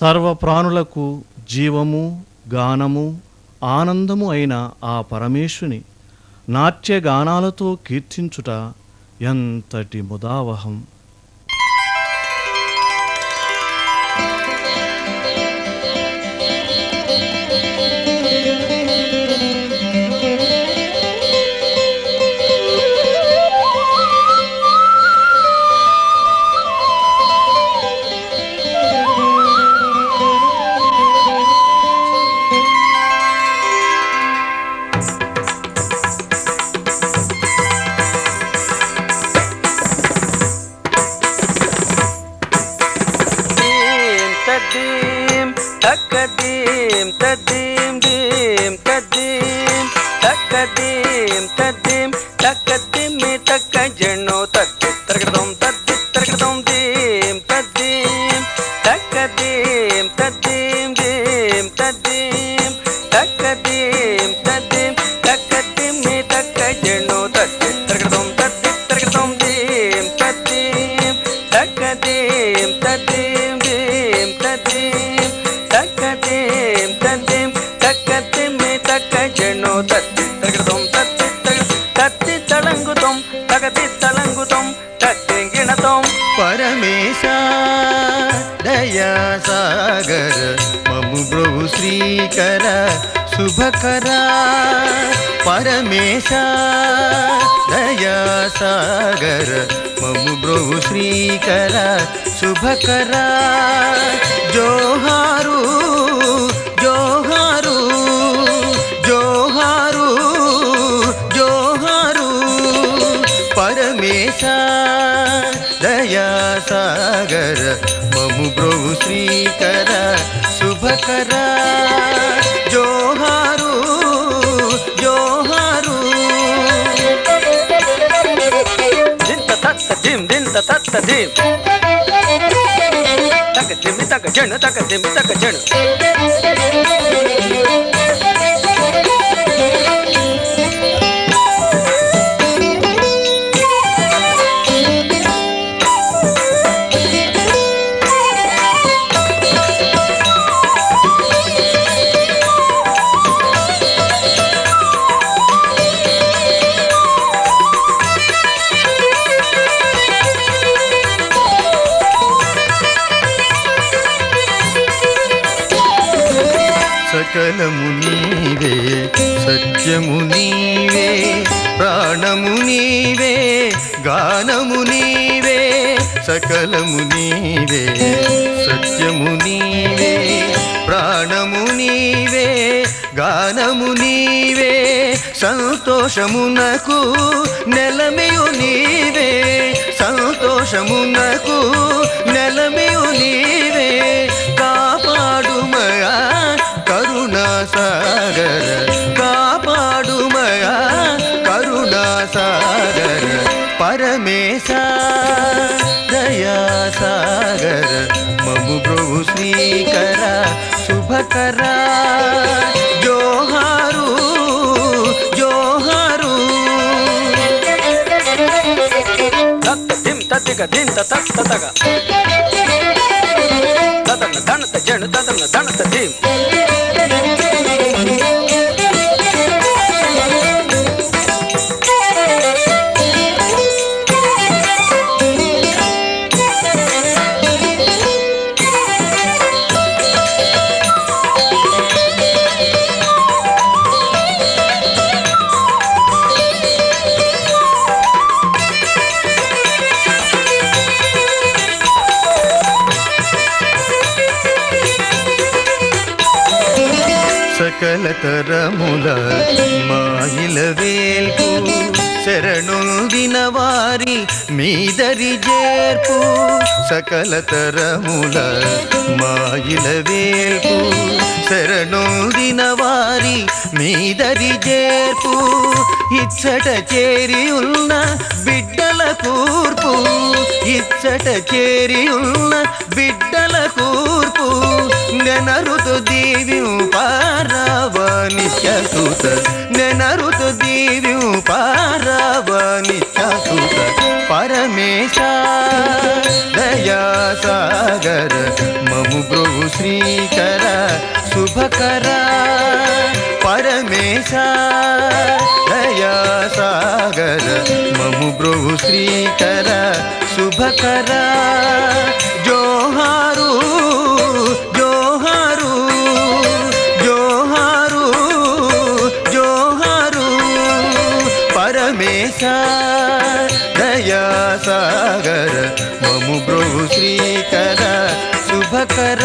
సర్వప్రాణులకు జీవము, గానము, ఆనందము అయిన ఆ పరమేశుని నాట్యగానాలతో కీర్తించుట ఎంతటి ముదావహం! परमेशा दया सागर ममु प्रभु श्रीकर शुभकरा परमेशा दया सागर ममु प्रभु श्रीकर शुभकरा जोहारू जोहारू जोहारू जोहारू परमेशा दया सागर ममु प्रभु श्रीकर शुभकरा जोहारू जोहारू ದಿಂತ ತತ್ತ ಧಿಂ ದಿಂತ ತತ್ತ ಧಿಂ ತಕ ಧಿಮಿ ತಕ ಜಣ ತಕ ಧಿಮಿ ತಕ ಜಣ सकलमु नीवे सत्यमु नीवे प्राणमु नीवे गानमु नीवे सकलमु नीवे सत्यमु नीवे प्राणमु नीवे गानमु नीवे संतोषमुनकु नेलमेयु नीवे संतोषमुनकु नेलमेयु नीवे कापाडुमया करुणा सागर कापाडुमया करुणा सागर परमेशा दया सागर ममु प्रभु श्रीकर शुभकरा जोहारू जोहारू तत्त धिम तत्तिग धिंत तत्त तग तदन धनत जण तदन धनत धिम सकल तरमुल माइल वेल्पु शरणुंदिन वारी मीदरि जेर्पु सकल तरमुल माइल वेल्पु शरणुंदिन वारी मीदरि जेर्पु इచ్చట చేరి ఉన్న బిడ్డల కూర్పు ఇచ్చట చేరి ఉన్న బిడ్డల కూర్పు నెనరుతు దీవ్యం పారావనిత్యసుత నెనరుతు దీవ్యం పారావనిత్యసుత परमेशा दया सागर ममु प्रभु श्री పరమేశ దయా సాగర మము బ్రోవు శ్రీకర శుభకర జోహారు జోహారు జోహారు జోహారు పరమేశ దయా సాగర మము బ్రోవు శ్రీకర శుభకర